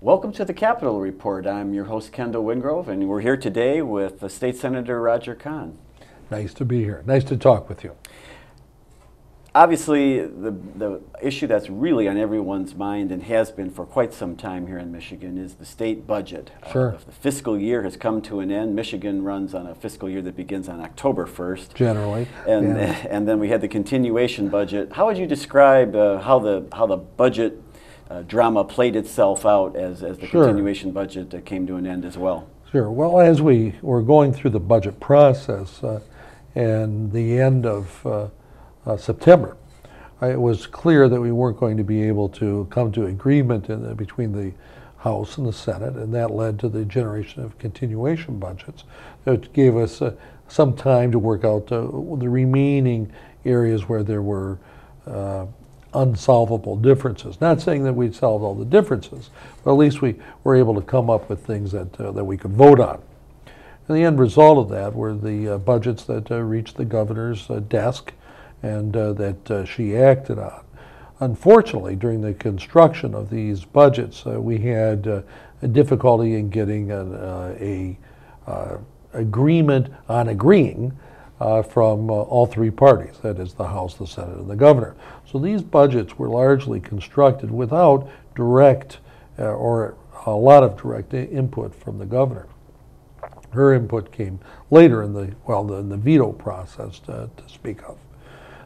Welcome to the Capitol Report. I'm your host, Kendall Wingrove, and we're here today with State Senator Roger Kahn. Nice to be here. Nice to talk with you. Obviously, the issue that's really on everyone's mind and has been for quite some time here in Michigan is the state budget. Sure. The fiscal year has come to an end. Michigan runs on a fiscal year that begins on October 1st. Generally. And then we had the continuation budget. How would you describe how the budget drama played itself out as the Sure. continuation budget came to an end as well? Sure. Well, as we were going through the budget process and the end of September, it was clear that we weren't going to be able to come to agreement between the House and the Senate, and that led to the generation of continuation budgets. It gave us some time to work out the remaining areas where there were unsolvable differences. Not saying that we'd solved all the differences, but at least we were able to come up with things that we could vote on. And the end result of that were the budgets that reached the governor's desk and that she acted on. Unfortunately, during the construction of these budgets, we had a difficulty in getting an agreement on agreeing from all three parties, that is the House, the Senate, and the governor. So these budgets were largely constructed without direct or a lot of direct input from the governor. Her input came later in the veto process to speak of.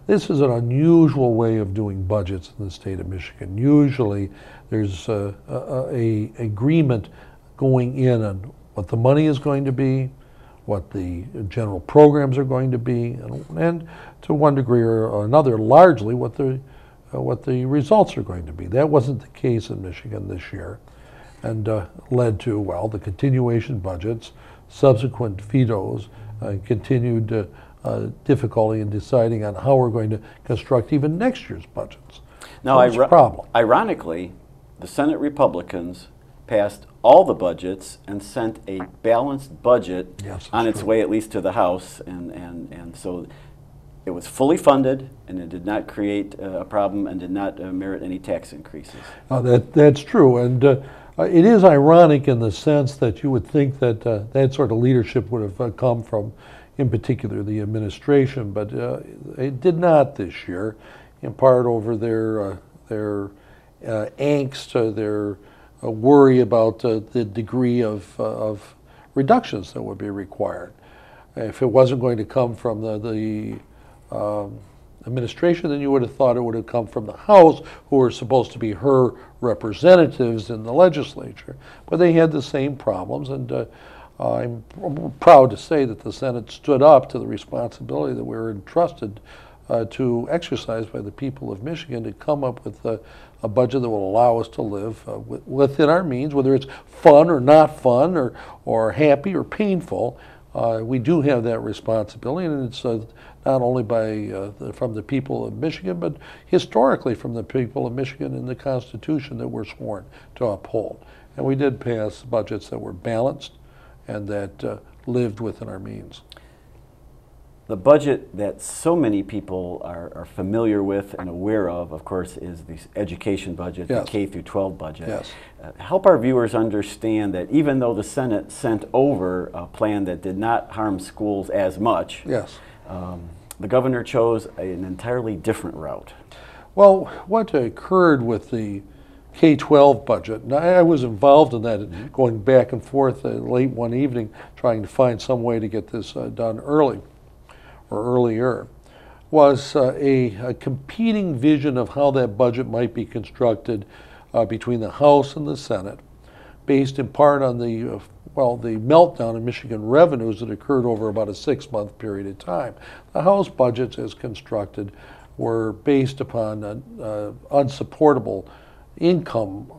This is an unusual way of doing budgets in the state of Michigan. Usually there's a agreement going in on what the money is going to be, what the general programs are going to be, and to one degree or another, largely what the results are going to be. That wasn't the case in Michigan this year, and led to, well, the continuation budgets, subsequent vetoes, continued difficulty in deciding on how we're going to construct even next year's budgets. Now, so it's a problem. Ironically, the Senate Republicans passed all the budgets and sent a balanced budget on its way at least to the House, and so it was fully funded, and it did not create a problem and did not merit any tax increases. That's true, and it is ironic in the sense that you would think that that sort of leadership would have come from, in particular, the administration, but it did not this year, in part over their angst, their worry about the degree of reductions that would be required. If it wasn't going to come from the administration, then you would have thought it would have come from the House, who were supposed to be her representatives in the legislature. But they had the same problems, and I'm proud to say that the Senate stood up to the responsibility that we were entrusted to exercise by the people of Michigan to come up with a budget that will allow us to live within our means, whether it's fun or not fun, or happy or painful. We do have that responsibility, and it's not only from the people of Michigan, but historically from the people of Michigan in the Constitution that we're sworn to uphold. And we did pass budgets that were balanced and that lived within our means. The budget that so many people are familiar with and aware of course, is the education budget, yes. the K through 12 budget. Yes. Help our viewers understand that even though the Senate sent over a plan that did not harm schools as much, yes. The governor chose an entirely different route. Well, what occurred with the K-12 budget, and I was involved in that, going back and forth late one evening, trying to find some way to get this done early, or earlier, was a competing vision of how that budget might be constructed between the House and the Senate, based in part on the meltdown in Michigan revenues that occurred over about a 6-month period of time. The House budgets, as constructed, were based upon unsupportable income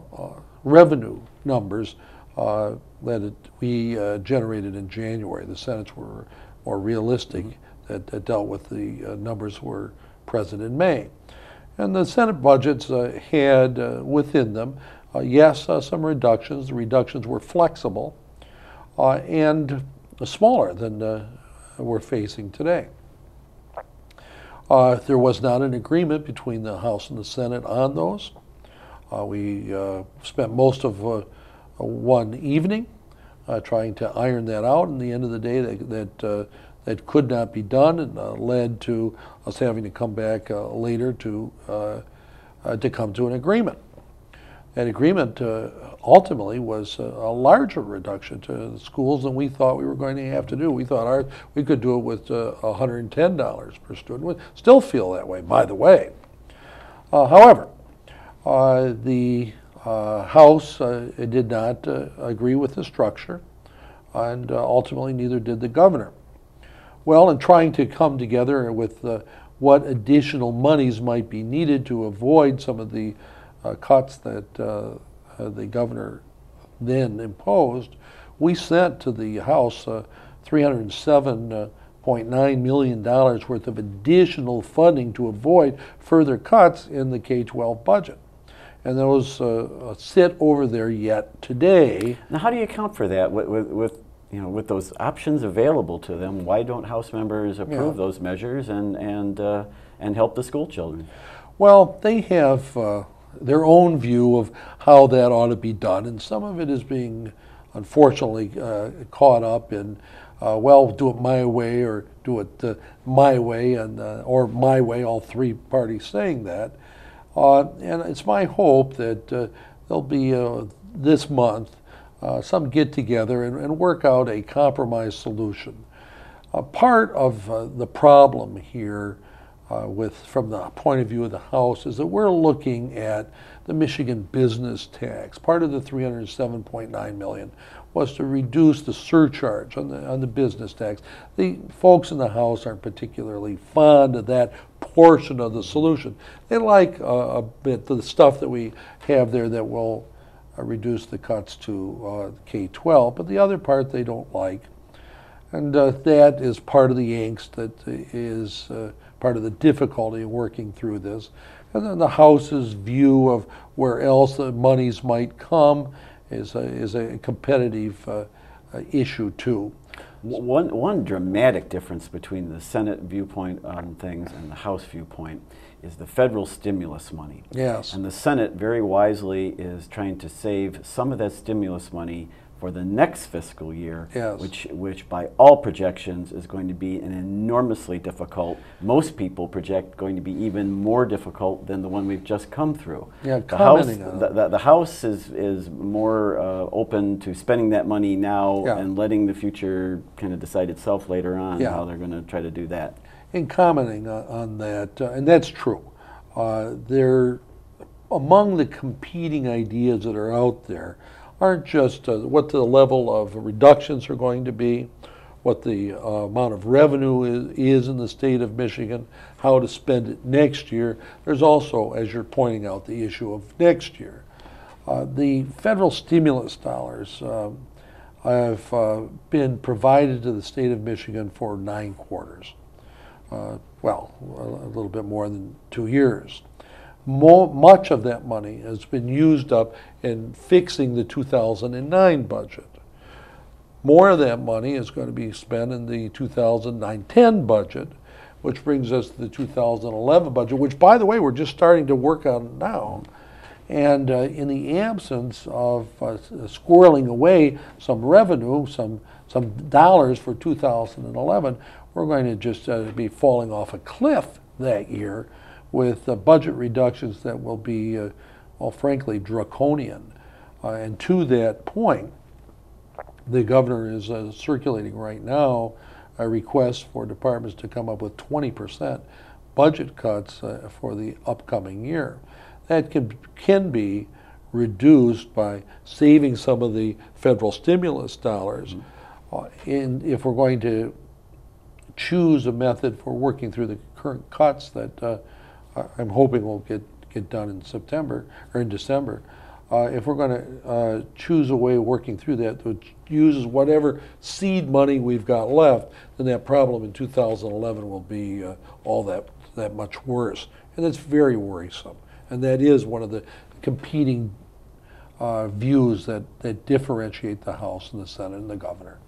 revenue numbers that we generated in January. The Senate's were more realistic, that dealt with the numbers were present in May. And the Senate budgets had within them, yes, some reductions. The reductions were flexible and smaller than we're facing today. There was not an agreement between the House and the Senate on those. We spent most of one evening, trying to iron that out. And at the end of the day, that could not be done, and led to us having to come back later to come to an agreement. That agreement ultimately was a larger reduction to the schools than we thought we were going to have to do. We thought we could do it with $110 per student. We still feel that way, by the way. However, the House did not agree with the structure, and ultimately neither did the governor. Well, in trying to come together with what additional monies might be needed to avoid some of the cuts that the governor then imposed, we sent to the House $307.9 million worth of additional funding to avoid further cuts in the K-12 budget. And those sit over there yet today. Now, how do you account for that with those options available to them? Why don't House members approve those measures and help the school children? Well, they have their own view of how that ought to be done, and some of it is being, unfortunately, caught up in, well, do it my way or do it my way, and or my way. All three parties saying that, and it's my hope that there'll be this month some get together and work out a compromise solution. Part of the problem here, from the point of view of the House, is that we're looking at the Michigan business tax. Part of the $307.9 million was to reduce the surcharge on the business tax. The folks in the House aren't particularly fond of that portion of the solution. They like a bit the stuff that we have there that will reduce the cuts to K-12, but the other part they don't like. And that is part of the angst that is part of the difficulty of working through this. And then the House's view of where else the monies might come is a competitive issue too. One dramatic difference between the Senate viewpoint on things and the House viewpoint is the federal stimulus money. Yes. And the Senate very wisely is trying to save some of that stimulus money for the next fiscal year, yes, which by all projections is going to be an enormously difficult, most people project going to be even more difficult than the one we've just come through. Yeah, the House is more open to spending that money now and letting the future kind of decide itself later on how they're going to try to do that. In commenting on that, and that's true, they're among the competing ideas that are out there aren't just what the level of reductions are going to be, what the amount of revenue is in the state of Michigan, how to spend it next year. There's also, as you're pointing out, the issue of next year. The federal stimulus dollars have been provided to the state of Michigan for 9 quarters. Well, a little bit more than 2 years. Much of that money has been used up in fixing the 2009 budget. More of that money is going to be spent in the 2009-10 budget, which brings us to the 2011 budget, which, by the way, we're just starting to work on now. And in the absence of squirreling away some revenue, some dollars for 2011, we're going to just be falling off a cliff that year with budget reductions that will be, well, frankly, draconian. And to that point, the governor is circulating right now a request for departments to come up with 20% budget cuts for the upcoming year. That can be reduced by saving some of the federal stimulus dollars. If we're going to choose a method for working through the current cuts that I'm hoping will get done in September or in December. If we're going to choose a way of working through that which uses whatever seed money we've got left, then that problem in 2011 will be all that much worse. And that's very worrisome. And that is one of the competing views that differentiate the House and the Senate and the governor.